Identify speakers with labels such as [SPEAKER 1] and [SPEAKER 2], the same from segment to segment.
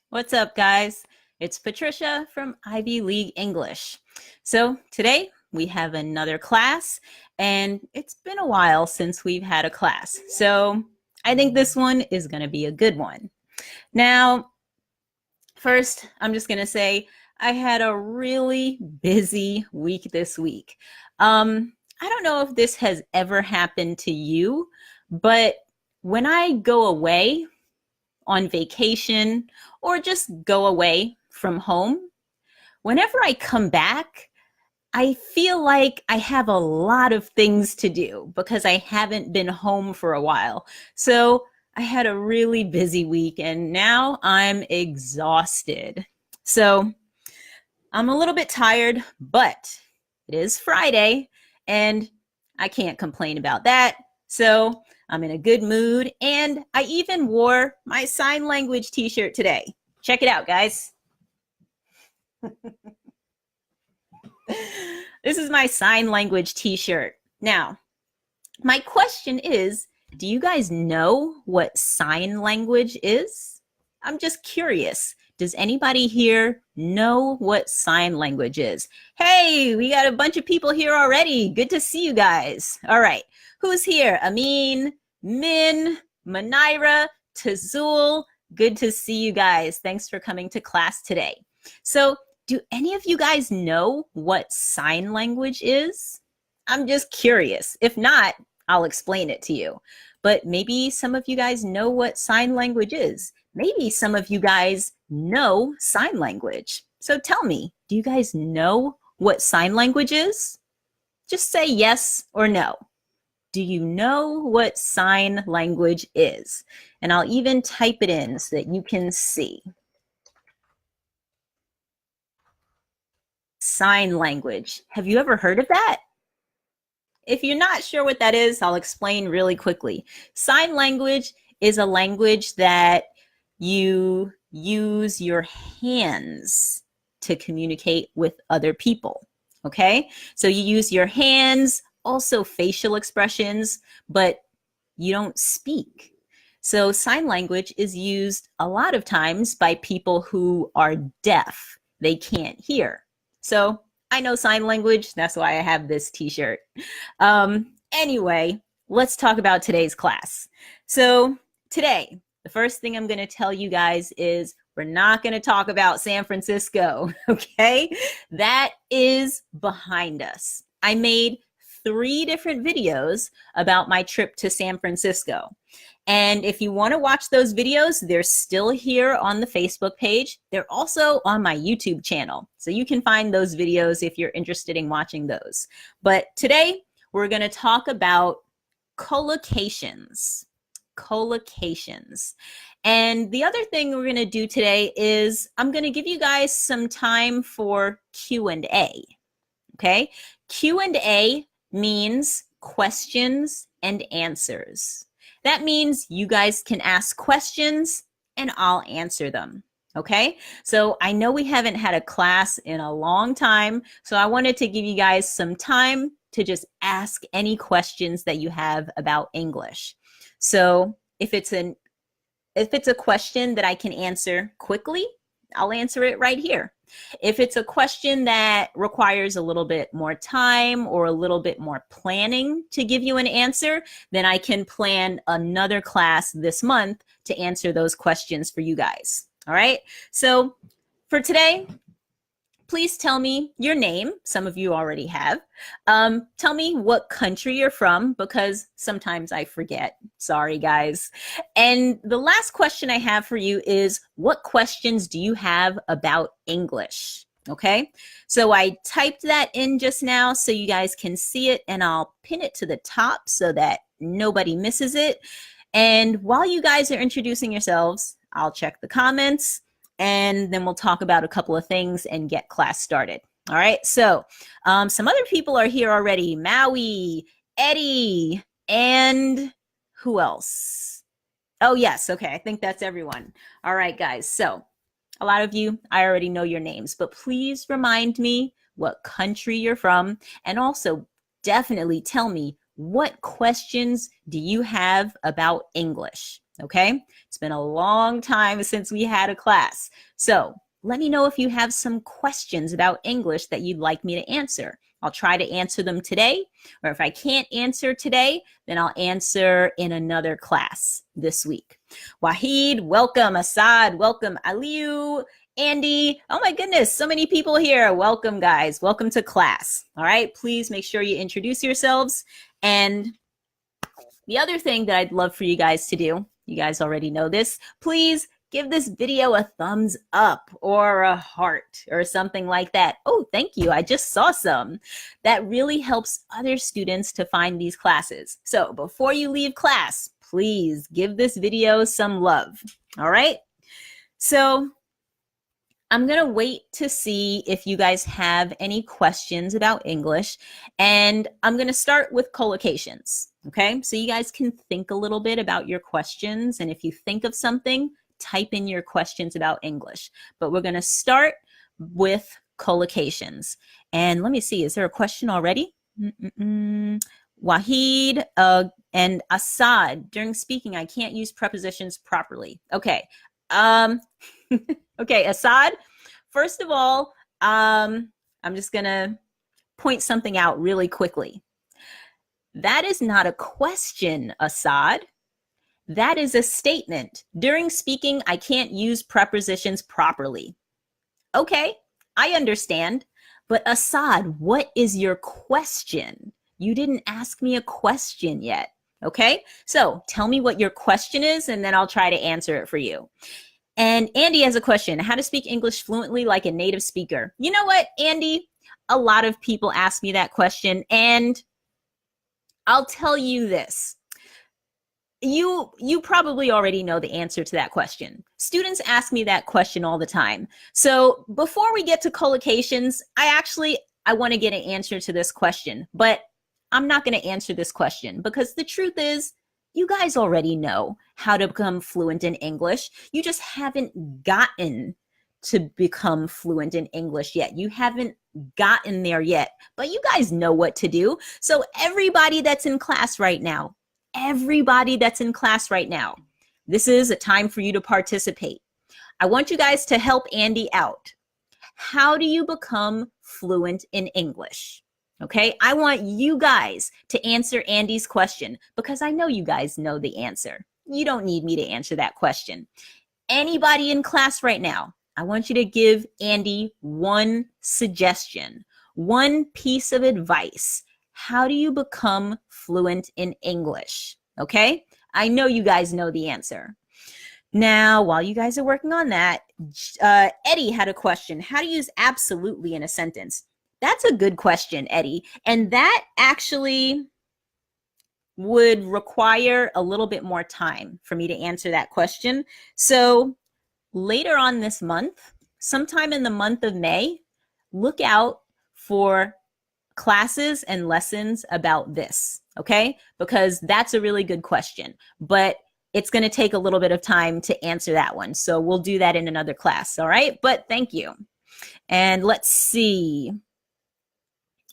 [SPEAKER 1] What's up, guys? It's Patricia from Ivy League English. So today we have another class, and it's been a while since we've had a class. So I think this one is going to be a good one. Now, first, I'm just going to say I had a really busy week this week. I don't know if this has ever happened to you, but when I go away on vacation or just go away from home, whenever I come back, I feel like I have a lot of things to do because I haven't been home for a while. So I had a really busy week and now I'm exhausted. So I'm a little bit tired, but it is Friday and I can't complain about that. So I'm in a good mood, and I even wore my sign language t-shirt today. Check it out, guys. This is my sign language t-shirt. Now, my question is, do you guys know what sign language is? I'm just curious. Does anybody here know what sign language is? Hey, we got a bunch of people here already. Good to see you guys. All right. Who's here? Amin, Min, Manira, Tazul. Good to see you guys. Thanks for coming to class today. So, do any of you guys know what sign language is? I'm just curious. If not, I'll explain it to you. But maybe some of you guys know what sign language is. Maybe some of you guys know sign language. So tell me, do you guys know what sign language is? Just say yes or no. Do you know what sign language is? And I'll even type it in so that you can see. Sign language. Have you ever heard of that? If you're not sure what that is, I'll explain really quickly. Sign language is a language that you use your hands to communicate with other people, okay? So you use your hands, also facial expressions, but you don't speak. So sign language is used a lot of times by people who are deaf. They can't hear. So I know sign language. That's why I have this t-shirt. Anyway, let's talk about today's class. So today, the first thing I'm going to tell you guys is we're not going to talk about San Francisco, okay? That is behind us. I made 3 different videos about my trip to San Francisco. And if you want to watch those videos, they're still here on the Facebook page. They're also on my YouTube channel. So you can find those videos if you're interested in watching those. But today, we're going to talk about collocations. Collocations. And the other thing we're going to do today is I'm going to give you guys some time for Q&A. Okay? Q&A means questions and answers. That means you guys can ask questions and I'll answer them. Okay, so I know we haven't had a class in a long time, so I wanted to give you guys some time to just ask any questions that you have about English. So if it's a question that I can answer quickly, I'll answer it right here. If it's a question that requires a little bit more time or a little bit more planning to give you an answer, then I can plan another class this month to answer those questions for you guys. All right. So for today, please tell me your name. Some of you already have. Tell me what country you're from because sometimes I forget. Sorry, guys. And the last question I have for you is, what questions do you have about English? Okay, so I typed that in just now so you guys can see it, and I'll pin it to the top so that nobody misses it. And while you guys are introducing yourselves, I'll check the comments, and then we'll talk about a couple of things and get class started. All right, so some other people are here already. Maui, Eddie, and who else? Oh, yes, okay, I think that's everyone. All right, guys, so a lot of you, I already know your names, but please remind me what country you're from, and also definitely tell me what questions do you have about English. Okay, it's been a long time since we had a class. So let me know if you have some questions about English that you'd like me to answer. I'll try to answer them today, or if I can't answer today, then I'll answer in another class this week. Wahid, welcome. Assad, welcome. Aliu, Andy. Oh my goodness, so many people here. Welcome, guys. Welcome to class. All right, please make sure you introduce yourselves. And the other thing that I'd love for you guys to do, you guys already know this, please give this video a thumbs up or a heart or something like that. Oh, thank you. I just saw some. That really helps other students to find these classes. So before you leave class, please give this video some love. All right? So I'm going to wait to see if you guys have any questions about English, and I'm going to start with collocations. Okay, so you guys can think a little bit about your questions, and if you think of something, type in your questions about English. But we're going to start with collocations. And let me see, is there a question already? Wahid and Assad, during speaking, I can't use prepositions properly. Okay. Okay, Assad, first of all, I'm just going to point something out really quickly. That is not a question, Assad. That is a statement. During speaking, I can't use prepositions properly. Okay, I understand. But Assad, what is your question? You didn't ask me a question yet. Okay, so tell me what your question is, and then I'll try to answer it for you. And Andy has a question, how to speak English fluently like a native speaker. You know what, Andy? A lot of people ask me that question, and I'll tell you this. You probably already know the answer to that question. Students ask me that question all the time. So before we get to collocations, I want to get an answer to this question, but I'm not going to answer this question because the truth is, you guys already know how to become fluent in English. You just haven't gotten to become fluent in English yet. You haven't gotten there yet, but you guys know what to do. So everybody that's in class right now, this is a time for you to participate. I want you guys to help Andy out. How do you become fluent in English? Okay, I want you guys to answer Andy's question because I know you guys know the answer. You don't need me to answer that question. Anybody in class right now, I want you to give Andy one suggestion, one piece of advice. How do you become fluent in English? Okay, I know you guys know the answer. Now, while you guys are working on that, Eddie had a question. How to use absolutely in a sentence? That's a good question, Eddie. And that actually would require a little bit more time for me to answer that question. So later on this month, sometime in the month of May, look out for classes and lessons about this, okay? Because that's a really good question, but it's going to take a little bit of time to answer that one. So we'll do that in another class, all right? But thank you. And let's see.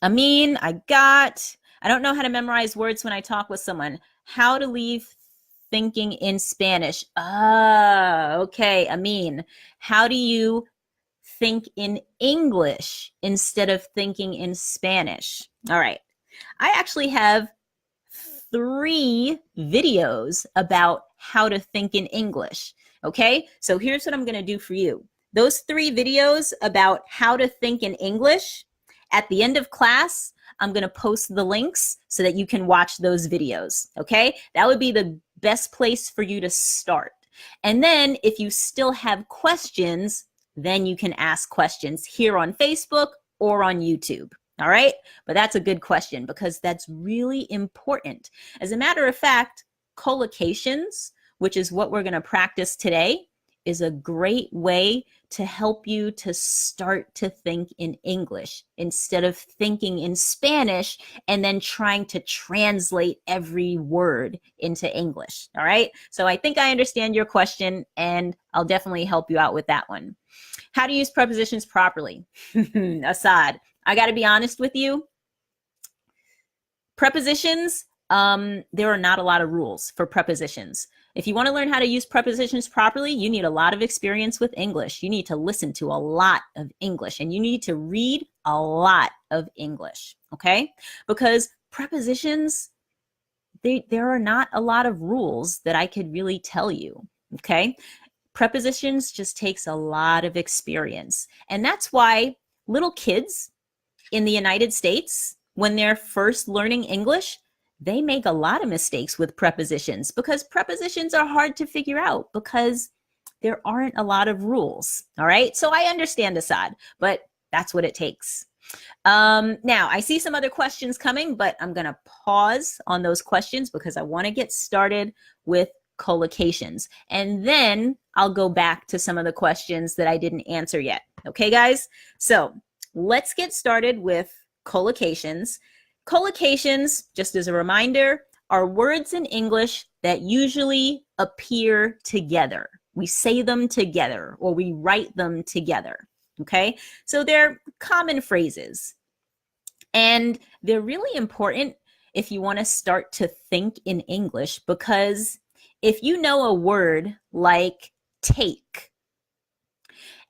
[SPEAKER 1] Amin, I don't know how to memorize words when I talk with someone. How to leave thinking in Spanish. Okay, Amin. How do you think in English instead of thinking in Spanish? All right. I actually have 3 videos about how to think in English. Okay, so here's what I'm going to do for you. Those 3 videos about how to think in English, at the end of class, I'm going to post the links so that you can watch those videos. Okay, that would be the best place for you to start. And then if you still have questions, then you can ask questions here on Facebook or on YouTube. All right, but that's a good question because that's really important. As a matter of fact, collocations, which is what we're going to practice today, is a great way to help you to start to think in English instead of thinking in Spanish and then trying to translate every word into English. All right, so I think I understand your question and I'll definitely help you out with that one. How to use prepositions properly. Assad, I got to be honest with you. Prepositions, there are not a lot of rules for prepositions. If you want to learn how to use prepositions properly, you need a lot of experience with English. You need to listen to a lot of English, and you need to read a lot of English, okay? Because prepositions, there are not a lot of rules that I could really tell you, okay? Prepositions just takes a lot of experience. And that's why little kids in the United States, when they're first learning English, they make a lot of mistakes with prepositions because prepositions are hard to figure out because there aren't a lot of rules. All right. So I understand, Assad, but that's what it takes. Now, I see some other questions coming, but I'm going to pause on those questions because I want to get started with collocations. And then I'll go back to some of the questions that I didn't answer yet. Okay, guys? So let's get started with collocations. Collocations, just as a reminder, are words in English that usually appear together. We say them together or we write them together. Okay, so they're common phrases. And they're really important if you want to start to think in English, because if you know a word like take,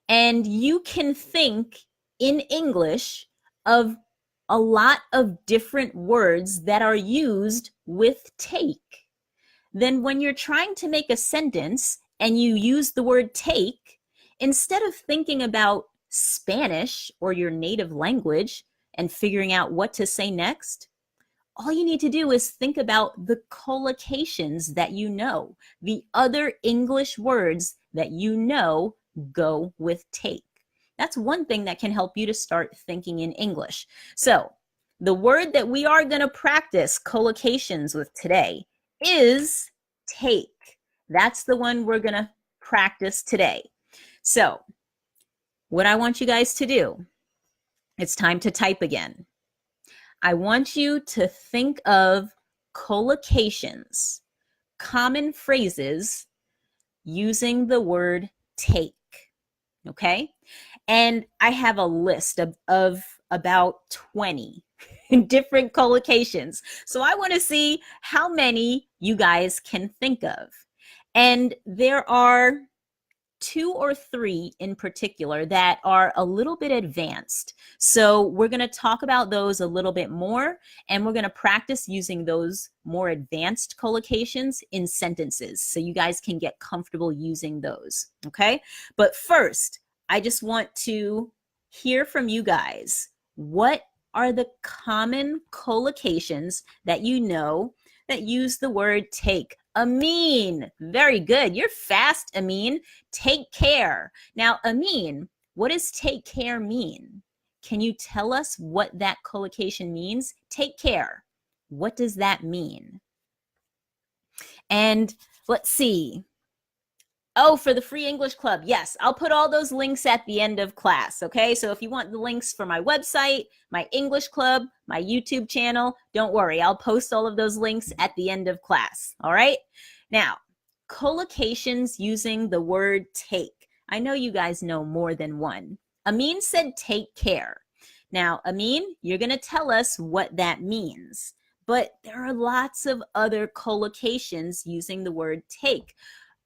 [SPEAKER 1] and you can think in English of a lot of different words that are used with take, then when you're trying to make a sentence and you use the word take, instead of thinking about Spanish or your native language and figuring out what to say next, all you need to do is think about the collocations that you know, the other English words that you know go with take. That's one thing that can help you to start thinking in English. So the word that we are going to practice collocations with today is take. That's the one we're going to practice today. So what I want you guys to do, it's time to type again. I want you to think of collocations, common phrases using the word take, okay? And I have a list of about 20 different collocations. So I want to see how many you guys can think of. And there are 2 or 3 in particular that are a little bit advanced. So we're going to talk about those a little bit more, and we're going to practice using those more advanced collocations in sentences so you guys can get comfortable using those, okay? But first, I just want to hear from you guys. What are the common collocations that you know that use the word take? Amin, very good. You're fast, Amin. Take care. Now, Amin, what does take care mean? Can you tell us what that collocation means? Take care. What does that mean? And let's see. Oh, for the free English club. Yes, I'll put all those links at the end of class, okay? So if you want the links for my website, my English club, my YouTube channel, don't worry. I'll post all of those links at the end of class, all right? Now, collocations using the word take. I know you guys know more than one. Amin said take care. Now, Amin, you're going to tell us what that means. But there are lots of other collocations using the word take.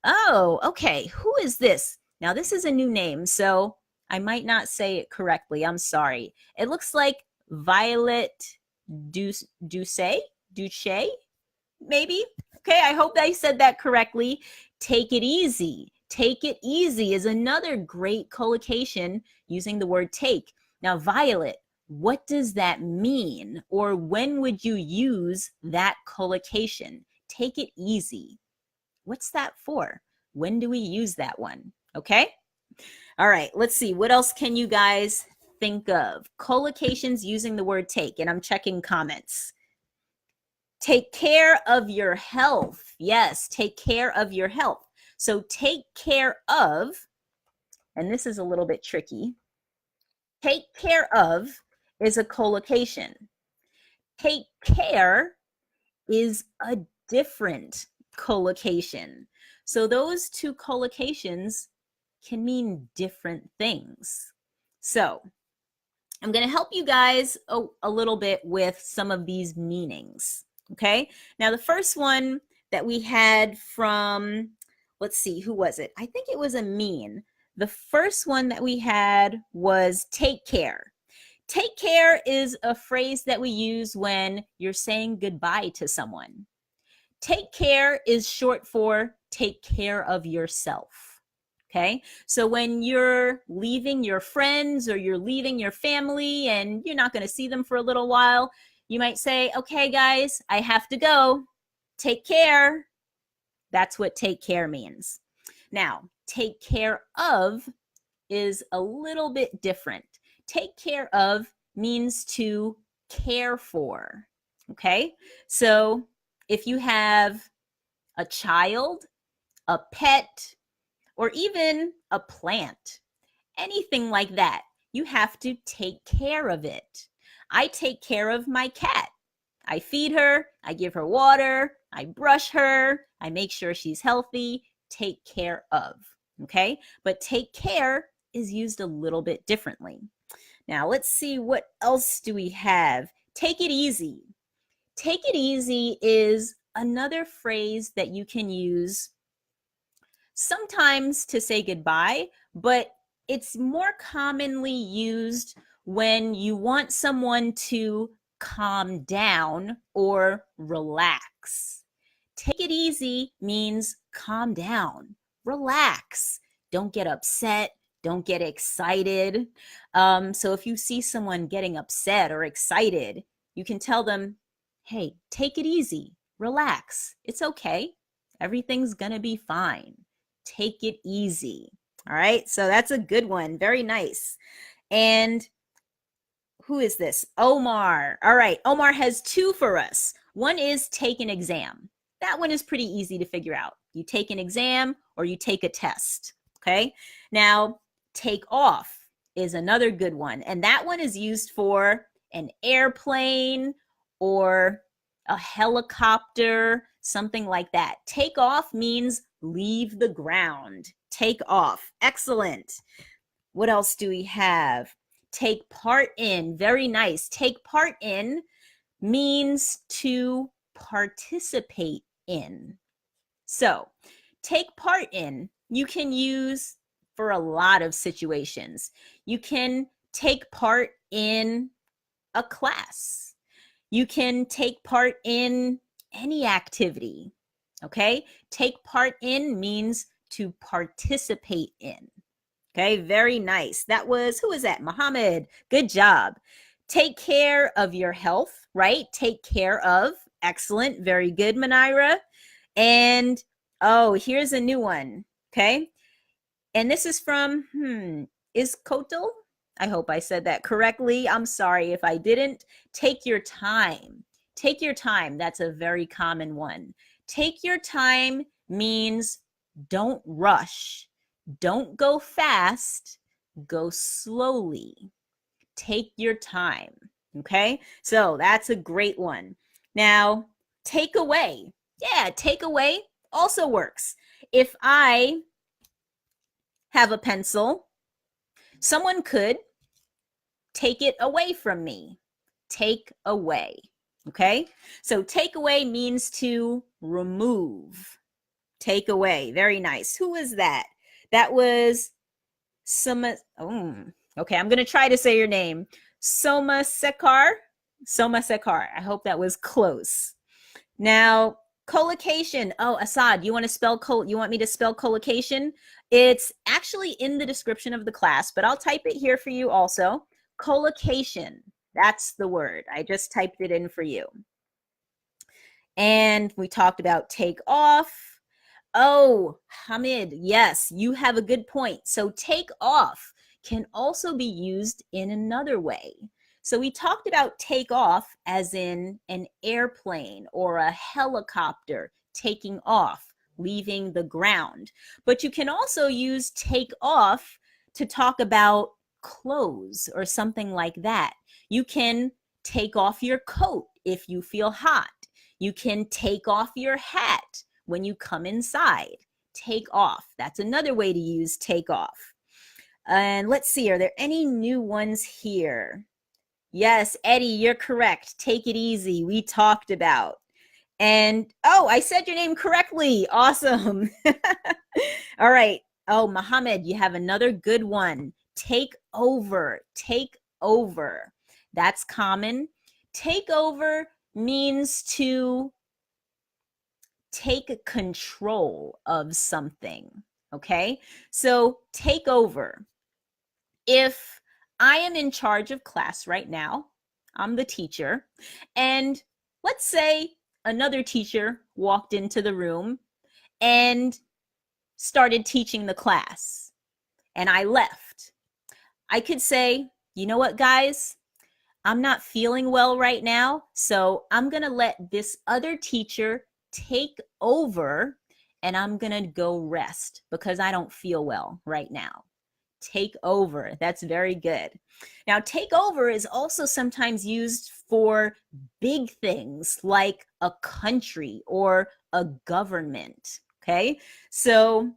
[SPEAKER 1] Oh, okay. Who is this? Now, this is a new name, so I might not say it correctly. I'm sorry. It looks like Violet Duce, maybe? Okay, I hope I said that correctly. Take it easy. Take it easy is another great collocation using the word take. Now, Violet, what does that mean? Or when would you use that collocation? Take it easy. What's that for? When do we use that one? Okay. All right. Let's see. What else can you guys think of? Collocations using the word take. And I'm checking comments. Take care of your health. Yes. Take care of your health. So take care of, and this is a little bit tricky. Take care of is a collocation. Take care is a different collocation. So those two collocations can mean different things. So I'm going to help you guys a little bit with some of these meanings. Okay. Now the first one that we had from, let's see, who was it? I think it was Amin. The first one that we had was take care. Take care is a phrase that we use when you're saying goodbye to someone. Take care is short for take care of yourself. Okay, so when you're leaving your friends or you're leaving your family and you're not going to see them for a little while, you might say, okay, guys, I have to go. Take care. That's what take care means. Now, take care of is a little bit different. Take care of means to care for. Okay, so if you have a child, a pet, or even a plant, anything like that, you have to take care of it. I take care of my cat. I feed her, I give her water, I brush her, I make sure she's healthy. Take care of, okay? But take care is used a little bit differently. Now, let's see, what else do we have? Take it easy. Take it easy is another phrase that you can use sometimes to say goodbye, but it's more commonly used when you want someone to calm down or relax. Take it easy means calm down, relax, don't get upset, don't get excited. So if you see someone getting upset or excited, you can tell them, hey, take it easy, relax, it's okay, everything's gonna be fine. Take it easy. All right, so that's a good one. Very nice. And who is this? Omar. All right, Omar has two for us. One is take an exam. That one is pretty easy to figure out. You take an exam or you take a test. Okay, now take off is another good one. And that one is used for an airplane or a helicopter, something like that. Take off means leave the ground. Take off. Excellent. What else do we have? Take part in. Very nice. Take part in means to participate in. So, take part in, you can use for a lot of situations. You can take part in a class. You can take part in any activity. Okay? Take part in means to participate in. Okay, very nice. That was, who was that? Mohammed. Good job. Take care of your health, right? Take care of. Excellent. Very good, Manira. And, oh, here's a new one. Okay. And this is from, Iscoto. I hope I said that correctly. I'm sorry if I didn't. Take your time. Take your time. That's a very common one. Take your time means don't rush. Don't go fast, go slowly. Take your time, okay? So that's a great one. Now, take away. Yeah, take away also works. If I have a pencil, someone could take it away from me. Take away, okay? So take away means to remove. Take away, very nice. Who is that? That was Soma. Oh, okay, I'm going to try to say your name. Soma Sekar. Soma Sekar. I hope that was close. Now, collocation. Oh, Assad, you want me to spell collocation? It's actually in the description of the class, but I'll type it here for you also. Collocation. That's the word. I just typed it in for you. And we talked about take off. Oh, Hamid, yes, you have a good point. So take off can also be used in another way. So we talked about take off as in an airplane or a helicopter taking off, leaving the ground. But you can also use take off to talk about clothes or something like that. You can take off your coat if you feel hot. You can take off your hat when you come inside. Take off. That's another way to use take off. And let's see, are there any new ones here? Yes, Eddie, you're correct. Take it easy. We talked about. And oh, I said your name correctly. Awesome. All right. Oh, Mohammed, you have another good one. Take over. Take over. That's common. Take over means to take control of something. Okay. So take over. If I am in charge of class right now, I'm the teacher, and let's say another teacher walked into the room and started teaching the class, and I left. I could say, you know what, guys? I'm not feeling well right now, so I'm going to let this other teacher take over and I'm going to go rest because I don't feel well right now. Take over. That's very good. Now, take over is also sometimes used for big things like a country or a government. Okay. So,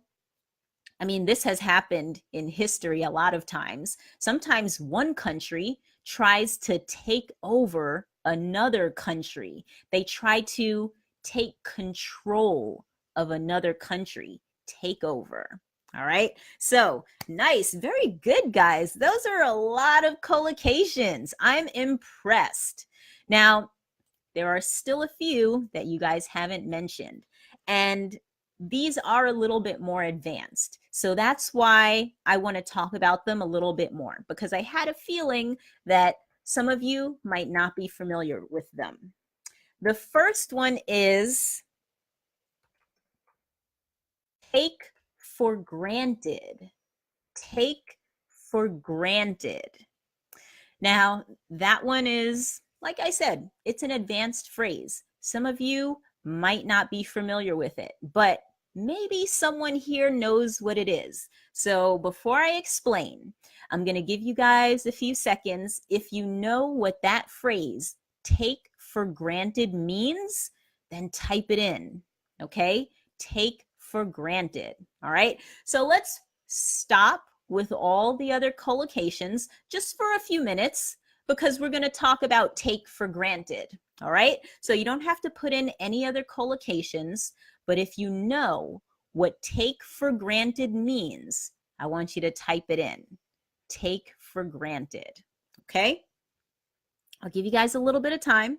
[SPEAKER 1] I mean, this has happened in history a lot of times. Sometimes one country tries to take over another country. They try to take control of another country, take over. All right. So nice. Very good, guys. Those are a lot of collocations. I'm impressed. Now, there are still a few that you guys haven't mentioned. And these are a little bit more advanced. So that's why I want to talk about them a little bit more, because I had a feeling that some of you might not be familiar with them. The first one is take for granted. Take for granted. Now, that one is, like I said, it's an advanced phrase. Some of you might not be familiar with it, but maybe someone here knows what it is. So before I explain, I'm going to give you guys a few seconds. If you know what that phrase, take for granted, means, then type it in. Okay? Take for granted. All right? So let's stop with all the other collocations just for a few minutes, because we're going to talk about take for granted. All right. So you don't have to put in any other collocations, but if you know what take for granted means, I want you to type it in. Take for granted. Okay. I'll give you guys a little bit of time.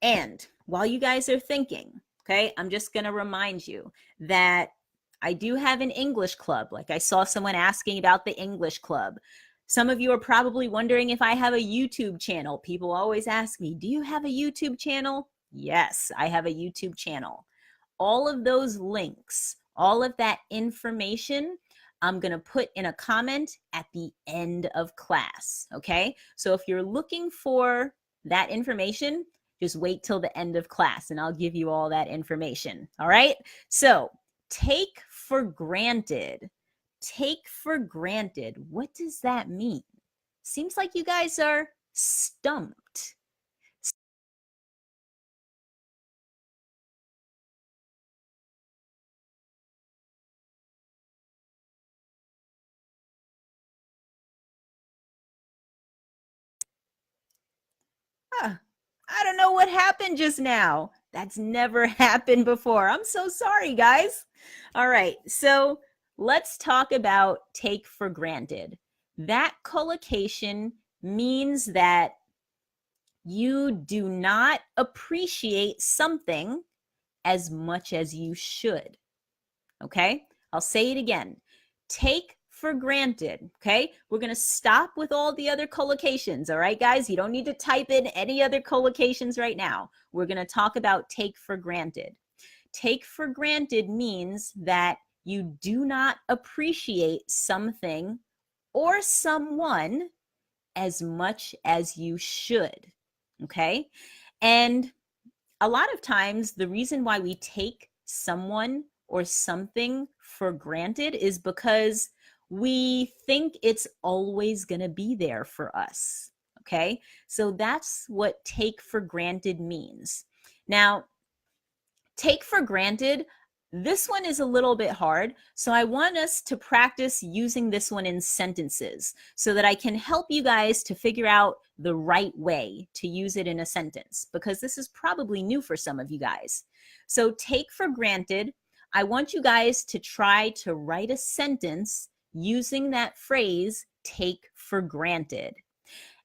[SPEAKER 1] And while you guys are thinking, okay, I'm just going to remind you that I do have an English club. Like I saw someone asking about the English club. Some of you are probably wondering if I have a YouTube channel. People always ask me, do you have a YouTube channel? Yes, I have a YouTube channel. All of those links, all of that information, I'm going to put in a comment at the end of class. Okay. So if you're looking for that information, just wait till the end of class and I'll give you all that information. All right. So take for granted. Take for granted. What does that mean? Seems like you guys are stumped. Huh. I don't know what happened just now. That's never happened before. I'm so sorry, guys. All right. So let's talk about take for granted. That collocation means that you do not appreciate something as much as you should. Okay? I'll say it again. Take for granted. Okay? We're going to stop with all the other collocations. All right, guys? You don't need to type in any other collocations right now. We're going to talk about take for granted. Take for granted means that you do not appreciate something or someone as much as you should. Okay? And a lot of times, the reason why we take someone or something for granted is because we think it's always going to be there for us. Okay? So that's what take for granted means. Now, take for granted, This one is a little bit hard, so I want us to practice using this one in sentences so that I can help you guys to figure out the right way to use it in a sentence, because this is probably new for some of you guys. So take for granted, I want you guys to try to write a sentence using that phrase, take for granted.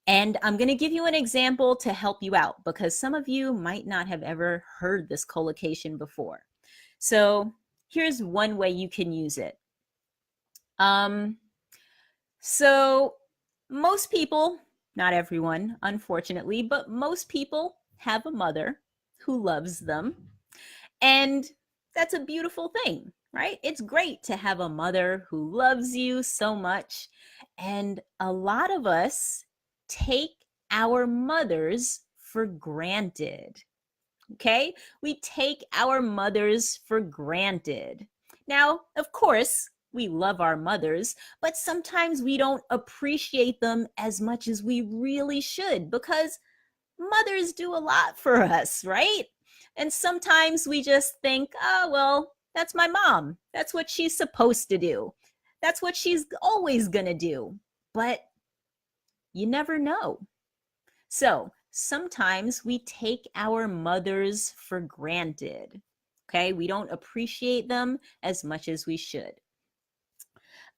[SPEAKER 1] And I'm going to give you an example to help you out, because some of you might not have ever heard this collocation before. So here's one way you can use it. So most people, not everyone, unfortunately, but most people have a mother who loves them. And that's a beautiful thing, right? It's great to have a mother who loves you so much. And a lot of us take our mothers for granted. Okay, we take our mothers for granted. Now, of course, we love our mothers, but sometimes we don't appreciate them as much as we really should, because mothers do a lot for us, right? And sometimes we just think, oh, well, that's my mom. That's what she's supposed to do. That's what she's always going to do. But you never know. So sometimes we take our mothers for granted. Okay, we don't appreciate them as much as we should.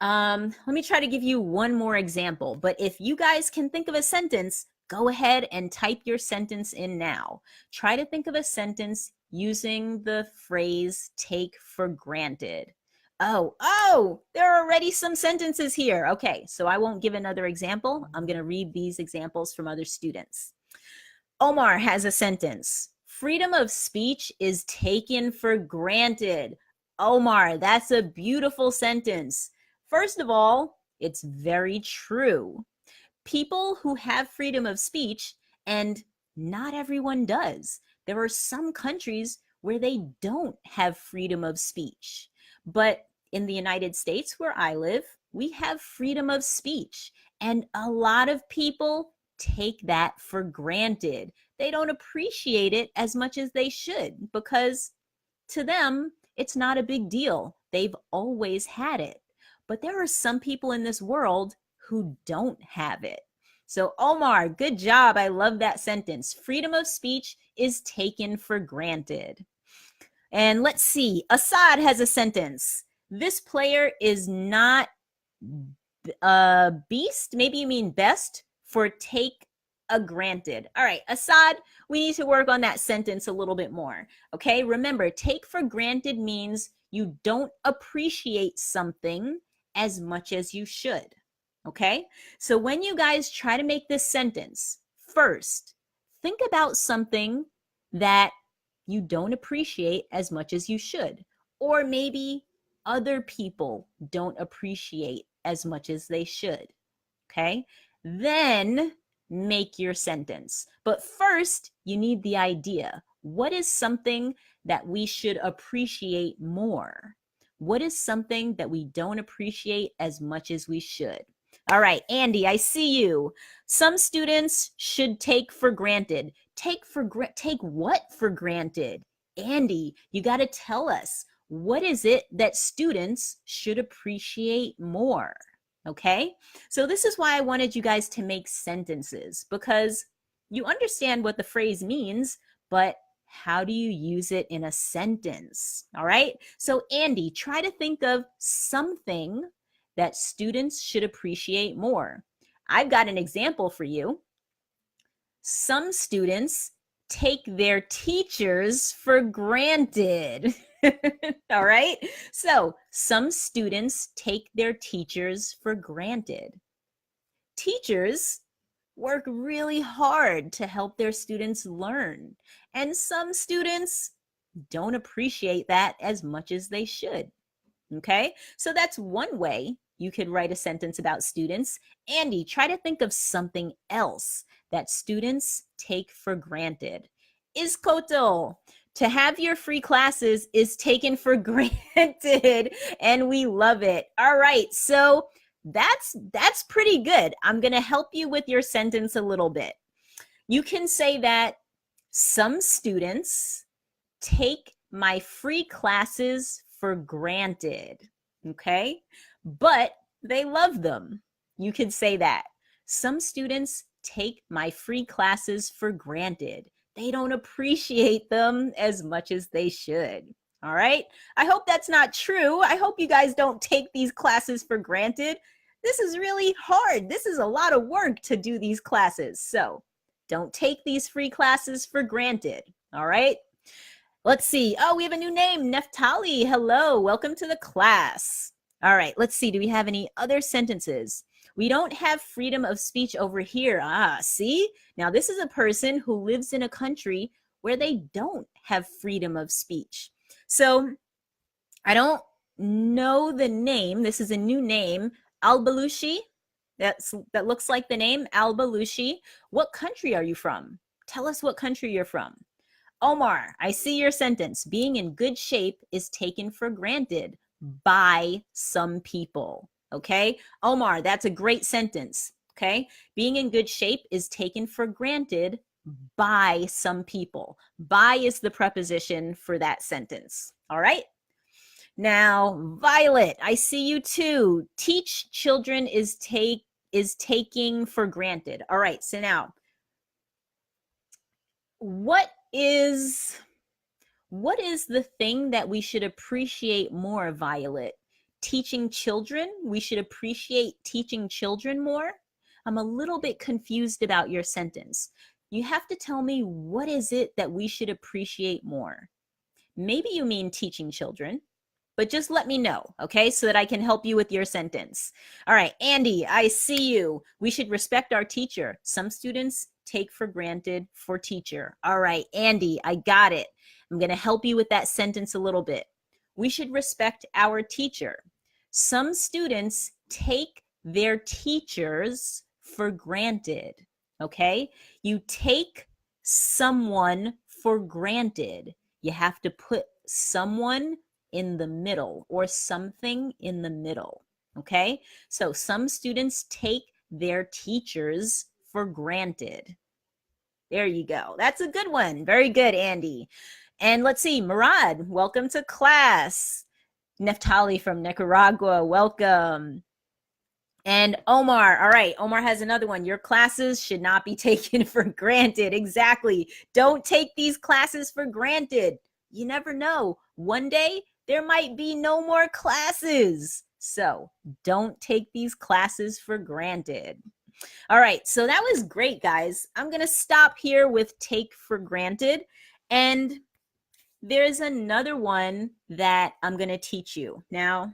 [SPEAKER 1] Let me try to give you one more example, but if you guys can think of a sentence, go ahead and type your sentence in now. Try to think of a sentence using the phrase take for granted. Oh, there are already some sentences here. Okay, so I won't give another example. I'm going to read these examples from other students. Omar has a sentence. Freedom of speech is taken for granted. Omar, that's a beautiful sentence. First of all, it's very true. People who have freedom of speech, and not everyone does. There are some countries where they don't have freedom of speech. But in the United States, where I live, we have freedom of speech. And a lot of people take that for granted. They don't appreciate it as much as they should, because to them, it's not a big deal. They've always had it. But there are some people in this world who don't have it. So Omar, good job. I love that sentence. Freedom of speech is taken for granted. And let's see, Assad has a sentence. This player is not beast, maybe you mean best, for take a granted. All right, Assad, we need to work on that sentence a little bit more. Okay, remember, take for granted means you don't appreciate something as much as you should. Okay, so when you guys try to make this sentence, first, think about something that you don't appreciate as much as you should, or maybe other people don't appreciate as much as they should. Okay, then make your sentence. But first, you need the idea. What is something that we should appreciate more? What is something that we don't appreciate as much as we should? All right, Andy, I see you. Some students should take for granted. Take what for granted? Andy, you got to tell us, what is it that students should appreciate more? Okay, so this is why I wanted you guys to make sentences, because you understand what the phrase means, but how do you use it in a sentence? All right, so Andy, try to think of something that students should appreciate more. I've got an example for you. Some students take their teachers for granted. All right, so some students take their teachers for granted. Teachers work really hard to help their students learn, and some students don't appreciate that as much as they should. Okay, so that's one way you could write a sentence about students. Andy, try to think of something else that students take for granted. Iskoto, to have your free classes is taken for granted, and we love it. All right, so that's pretty good. I'm going to help you with your sentence a little bit. You can say that some students take my free classes for granted. Okay? But they love them. You could say that. Some students take my free classes for granted. They don't appreciate them as much as they should. All right? I hope that's not true. I hope you guys don't take these classes for granted. This is really hard. This is a lot of work to do these classes. So don't take these free classes for granted. All right? Let's see. Oh, we have a new name, Neftali. Hello, welcome to the class. All right, let's see. Do we have any other sentences? We don't have freedom of speech over here. Ah, see? Now, this is a person who lives in a country where they don't have freedom of speech. So, I don't know the name. This is a new name, Al-Balushi. That looks like the name, Al-Balushi. What country are you from? Tell us what country you're from. Omar, I see your sentence. Being in good shape is taken for granted by some people. Okay? Omar, that's a great sentence. Okay? Being in good shape is taken for granted by some people. By is the preposition for that sentence. All right? Now, Violet, I see you too. Teach children is taking for granted. All right, so now, what is the thing that we should appreciate more, Violet? Teaching children? We should appreciate teaching children more? I'm a little bit confused about your sentence. You have to tell me, what is it that we should appreciate more? Maybe you mean teaching children, but just let me know, okay, so that I can help you with your sentence. All right, Andy, I see you. We should respect our teacher. Some students take for granted for teacher. All right, Andy, I got it. I'm going to help you with that sentence a little bit. We should respect our teacher. Some students take their teachers for granted, okay? You take someone for granted. You have to put someone in the middle or something in the middle, okay? So some students take their teachers for granted. There you go. That's a good one. Very good, Andy. And let's see, Murad, welcome to class. Neftali from Nicaragua, welcome. And Omar, all right, Omar has another one. Your classes should not be taken for granted. Exactly. Don't take these classes for granted. You never know. One day, there might be no more classes. So don't take these classes for granted. All right, so that was great, guys. I'm going to stop here with take for granted. And there's another one that I'm going to teach you. Now,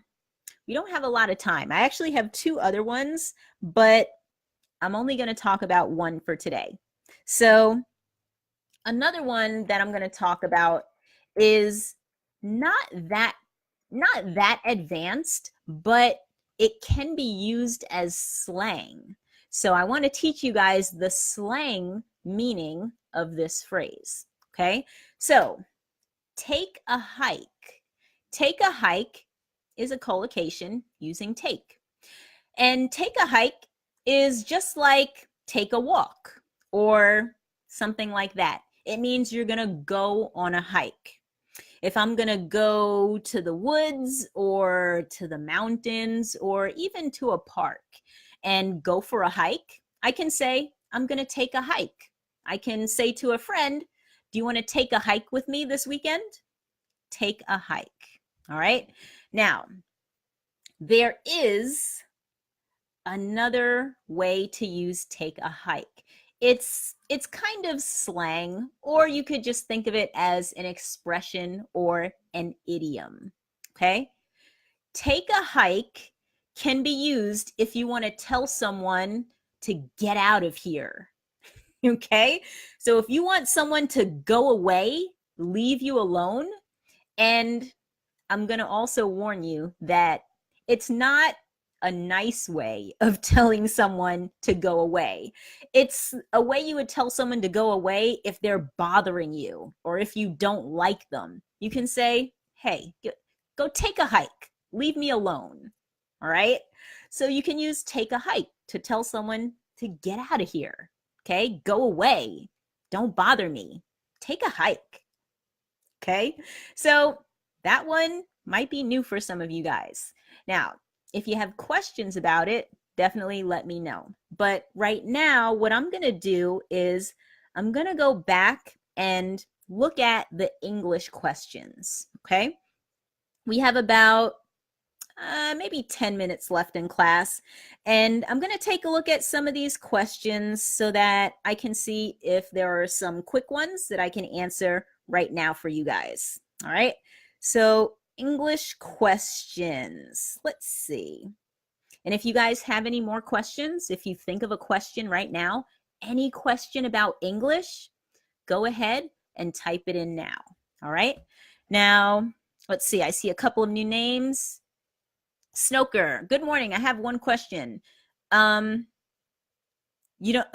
[SPEAKER 1] we don't have a lot of time. I actually have two other ones, but I'm only going to talk about one for today. So another one that I'm going to talk about is not that advanced, but it can be used as slang. So I want to teach you guys the slang meaning of this phrase. Okay, so take a hike. Take a hike is a collocation using take. And take a hike is just like take a walk or something like that. It means you're going to go on a hike. If I'm going to go to the woods or to the mountains or even to a park and go for a hike, I can say, I'm going to take a hike. I can say to a friend, do you want to take a hike with me this weekend? Take a hike. All right. Now, there is another way to use take a hike. It's kind of slang, or you could just think of it as an expression or an idiom. Okay? Take a hike can be used if you want to tell someone to get out of here. Okay? So if you want someone to go away, leave you alone, and I'm going to also warn you that it's not a nice way of telling someone to go away. It's a way you would tell someone to go away if they're bothering you or if you don't like them. You can say, hey, go take a hike. Leave me alone. All right? So you can use take a hike to tell someone to get out of here. Okay? Go away. Don't bother me. Take a hike. Okay, so that one might be new for some of you guys. Now, if you have questions about it, definitely let me know. But right now, what I'm going to do is I'm going to go back and look at the English questions. Okay, we have about maybe 10 minutes left in class. And I'm going to take a look at some of these questions so that I can see if there are some quick ones that I can answer right now for you guys. All right. So English questions. Let's see. And if you guys have any more questions, if you think of a question right now, any question about English, go ahead and type it in now. All right. Now, let's see. I see a couple of new names. Snoker, good morning. I have one question. You don't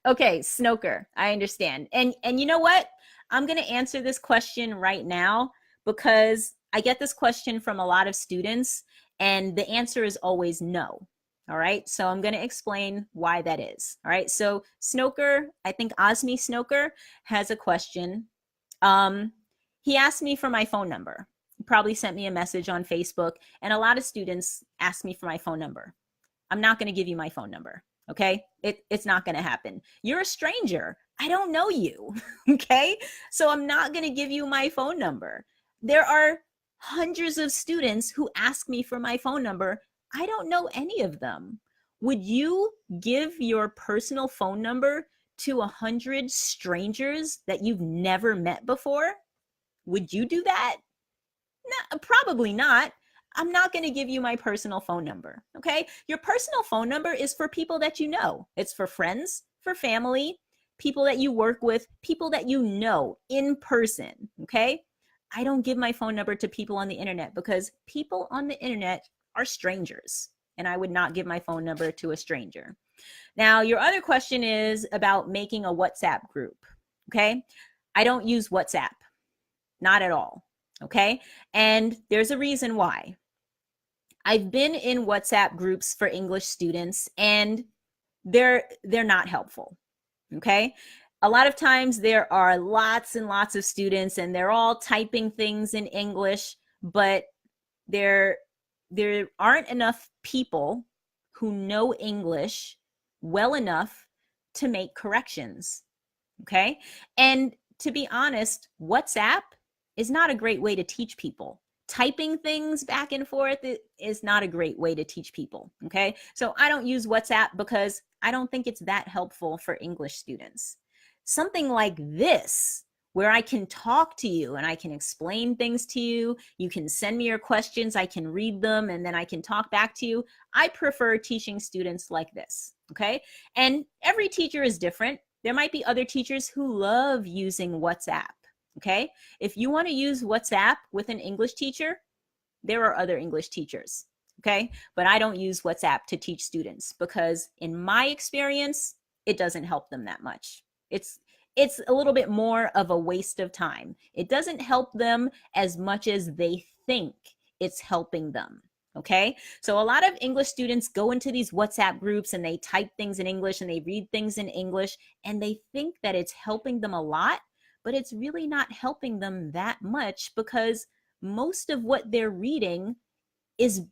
[SPEAKER 1] okay, Snoker, I understand. And you know what? I'm going to answer this question right now because I get this question from a lot of students and the answer is always no. All right? So I'm going to explain why that is. All right? So Snoker, I think Osmi Snoker has a question. He asked me for my phone number. Probably sent me a message on Facebook, and a lot of students ask me for my phone number. I'm not going to give you my phone number. Okay, it's not going to happen. You're a stranger. I don't know you. Okay, so I'm not going to give you my phone number. There are hundreds of students who ask me for my phone number. I don't know any of them. Would you give your personal phone number to 100 strangers that you've never met before? Would you do that? No, probably not. I'm not going to give you my personal phone number. Okay. Your personal phone number is for people that you know. It's for friends, for family, people that you work with, people that you know in person. Okay. I don't give my phone number to people on the internet because people on the internet are strangers, and I would not give my phone number to a stranger. Now, your other question is about making a WhatsApp group. Okay. I don't use WhatsApp, not at all. Okay. And there's a reason why. I've been in WhatsApp groups for English students and they're not helpful. Okay. A lot of times there are lots and lots of students and they're all typing things in English, but there aren't enough people who know English well enough to make corrections. Okay. And to be honest, WhatsApp is not a great way to teach people. Typing things back and forth is not a great way to teach people. Okay. So I don't use WhatsApp because I don't think it's that helpful for English students. Something like this, where I can talk to you and I can explain things to you. You can send me your questions. I can read them and then I can talk back to you. I prefer teaching students like this. Okay. And every teacher is different. There might be other teachers who love using WhatsApp. Okay. If you want to use WhatsApp with an English teacher, there are other English teachers. Okay. But I don't use WhatsApp to teach students because in my experience, it doesn't help them that much. It's a little bit more of a waste of time. It doesn't help them as much as they think it's helping them. Okay. So a lot of English students go into these WhatsApp groups and they type things in English and they read things in English and they think that it's helping them a lot, but it's really not helping them that much because most of what they're reading is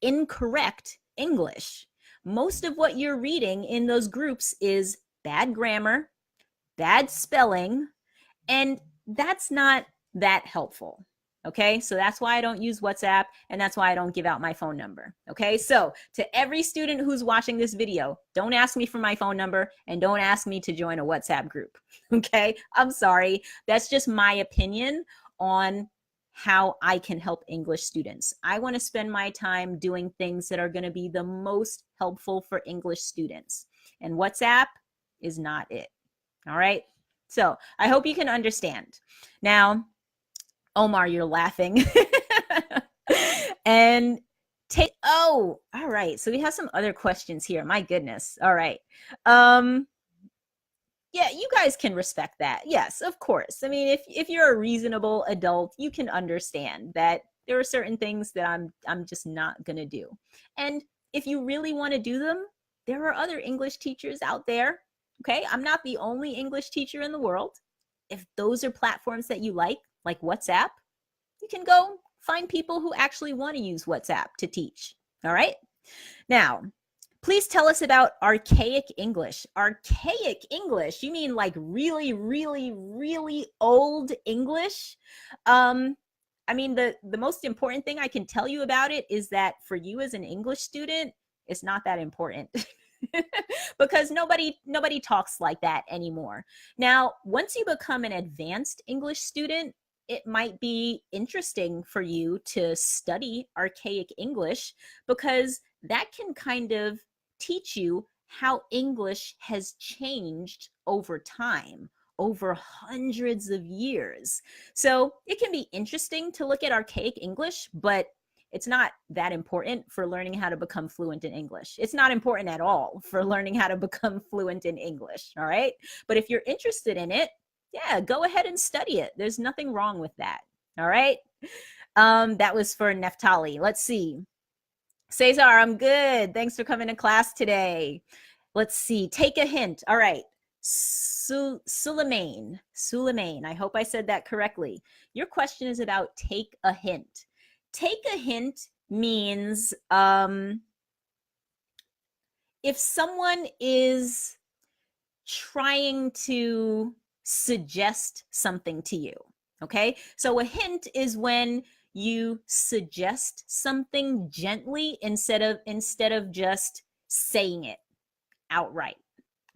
[SPEAKER 1] incorrect English. Most of what you're reading in those groups is bad grammar, bad spelling, and that's not that helpful. Okay, so that's why I don't use WhatsApp and that's why I don't give out my phone number. Okay, so to every student who's watching this video, don't ask me for my phone number and don't ask me to join a WhatsApp group. Okay, I'm sorry. That's just my opinion on how I can help English students. I want to spend my time doing things that are going to be the most helpful for English students, and WhatsApp is not it. All right, so I hope you can understand. Now, Omar, you're laughing. And all right. So we have some other questions here. My goodness. All right. Yeah, you guys can respect that. Yes, of course. I mean, if you're a reasonable adult, you can understand that there are certain things that I'm just not going to do. And if you really want to do them, there are other English teachers out there. Okay? I'm not the only English teacher in the world. if those are platforms that you like WhatsApp, you can go find people who actually want to use WhatsApp to teach. All right. Now, please tell us about archaic English. Archaic English, you mean like really, really, really old English? I mean, the most important thing I can tell you about it is that for you as an English student, it's not that important. Because nobody talks like that anymore. Now, once you become an advanced English student, it might be interesting for you to study archaic English, because that can kind of teach you how English has changed over time, over hundreds of years. So it can be interesting to look at archaic English, but it's not that important for learning how to become fluent in English. It's not important at all for learning how to become fluent in English, all right? But if you're interested in it, yeah, go ahead and study it. There's nothing wrong with that, all right? That was for Neftali. Let's see. Cesar, I'm good. Thanks for coming to class today. Let's see. Take a hint. All right. Suleiman, I hope I said that correctly. Your question is about take a hint. Take a hint means if someone is trying to suggest something to you, okay? So a hint is when you suggest something gently instead of just saying it outright,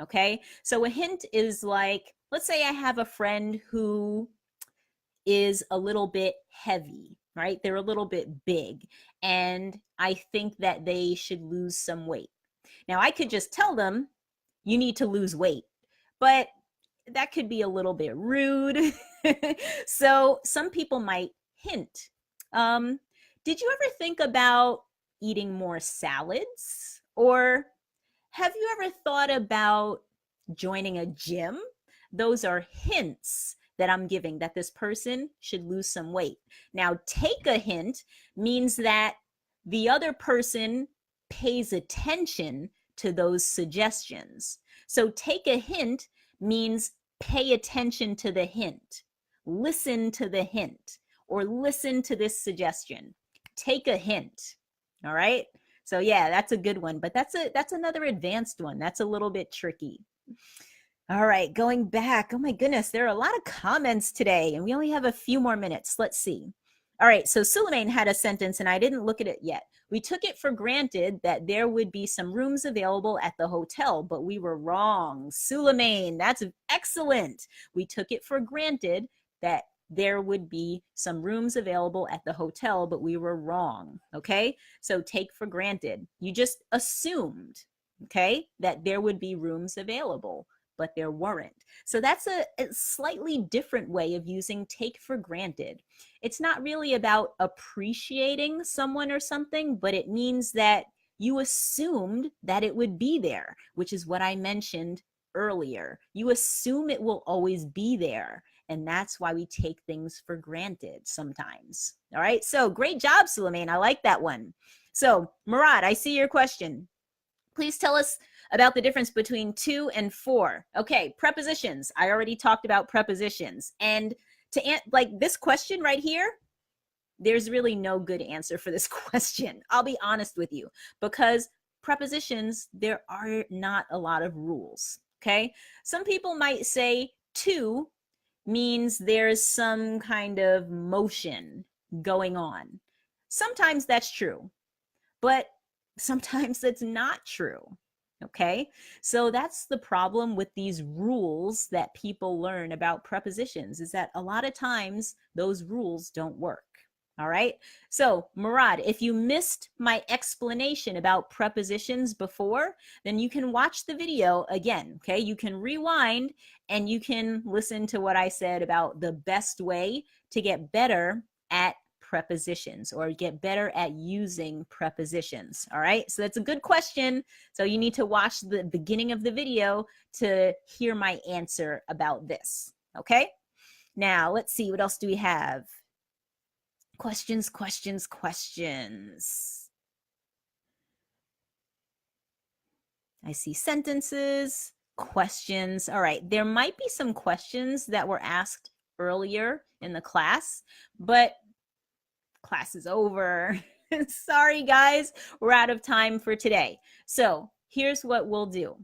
[SPEAKER 1] okay? So a hint is like, let's say I have a friend who is a little bit heavy, right? They're a little bit big, and I think that they should lose some weight. Now, I could just tell them, you need to lose weight, but that could be a little bit rude. So some people might hint. Did you ever think about eating more salads? Or have you ever thought about joining a gym? Those are hints that I'm giving that this person should lose some weight. Now, take a hint means that the other person pays attention to those suggestions. So take a hint means pay attention to the hint, listen to the hint, or listen to this suggestion. Take a hint. All right. So yeah, that's a good one, but that's another advanced one. That's a little bit tricky. All right, going back. Oh my goodness, there are a lot of comments today, and we only have a few more minutes. Let's see. All right, so Suleiman had a sentence, and I didn't look at it yet. We took it for granted that there would be some rooms available at the hotel, but we were wrong. Suleiman, that's excellent. We took it for granted that there would be some rooms available at the hotel, but we were wrong, okay? So take for granted. You just assumed, okay, that there would be rooms available, but there weren't. So that's a slightly different way of using take for granted. It's not really about appreciating someone or something, but it means that you assumed that it would be there, which is what I mentioned earlier. You assume it will always be there. And that's why we take things for granted sometimes. All right. So great job, Suleiman. I like that one. So Murad, I see your question. Please tell us about the difference between to and for. Okay, prepositions. I already talked about prepositions. And to like this question right here, there's really no good answer for this question. I'll be honest with you, because prepositions, there are not a lot of rules. Okay, some people might say to means there's some kind of motion going on. Sometimes that's true, but sometimes it's not true. Okay, so that's the problem with these rules that people learn about prepositions, is that a lot of times those rules don't work. All right, so Murad, if you missed my explanation about prepositions before, then you can watch the video again. Okay, you can rewind and you can listen to what I said about the best way to get better at prepositions, or get better at using prepositions. All right, so that's a good question. So you need to watch the beginning of the video to hear my answer about this. Okay, now let's see, what else do we have? Questions. I see sentences. questions. All right, there might be some questions that were asked earlier in the class, but class is over. Sorry, guys, we're out of time for today. So here's what we'll do.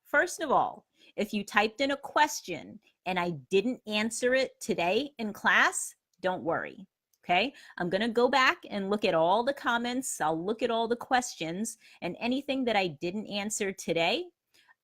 [SPEAKER 1] First of all, if you typed in a question and I didn't answer it today in class, don't worry. Okay, I'm going to go back and look at all the comments. I'll look at all the questions, and anything that I didn't answer today,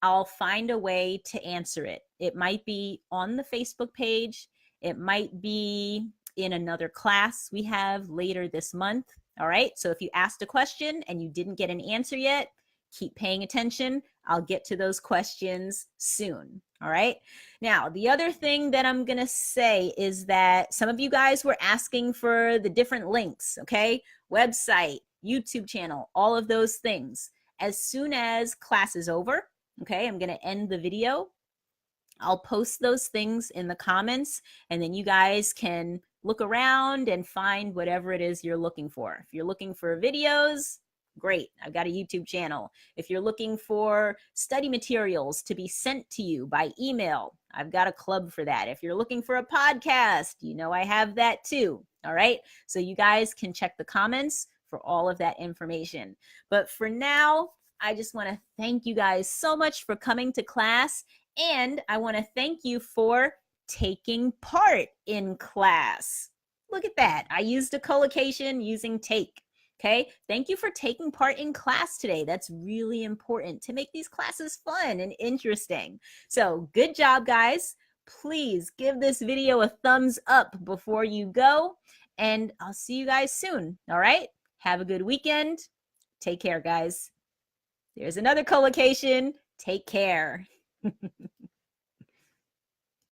[SPEAKER 1] I'll find a way to answer it. It might be on the Facebook page. It might be in another class we have later this month. All right, so if you asked a question and you didn't get an answer yet, keep paying attention. I'll get to those questions soon. All right, now the other thing that I'm gonna say is that some of you guys were asking for the different links, okay? Website, YouTube channel, all of those things. As soon as class is over, okay, I'm gonna end the video. I'll post those things in the comments, and then you guys can look around and find whatever it is you're looking for. If you're looking for videos, great, I've got a YouTube channel. If you're looking for study materials to be sent to you by email, I've got a club for that. If you're looking for a podcast, you know I have that too. All right, so you guys can check the comments for all of that information. But for now, I just want to thank you guys so much for coming to class, and I want to thank you for taking part in class. Look at that. I used a collocation using take. Okay, thank you for taking part in class today. That's really important to make these classes fun and interesting. So good job, guys. Please give this video a thumbs up before you go, and I'll see you guys soon. All right, have a good weekend. Take care, guys. There's another collocation. Take care.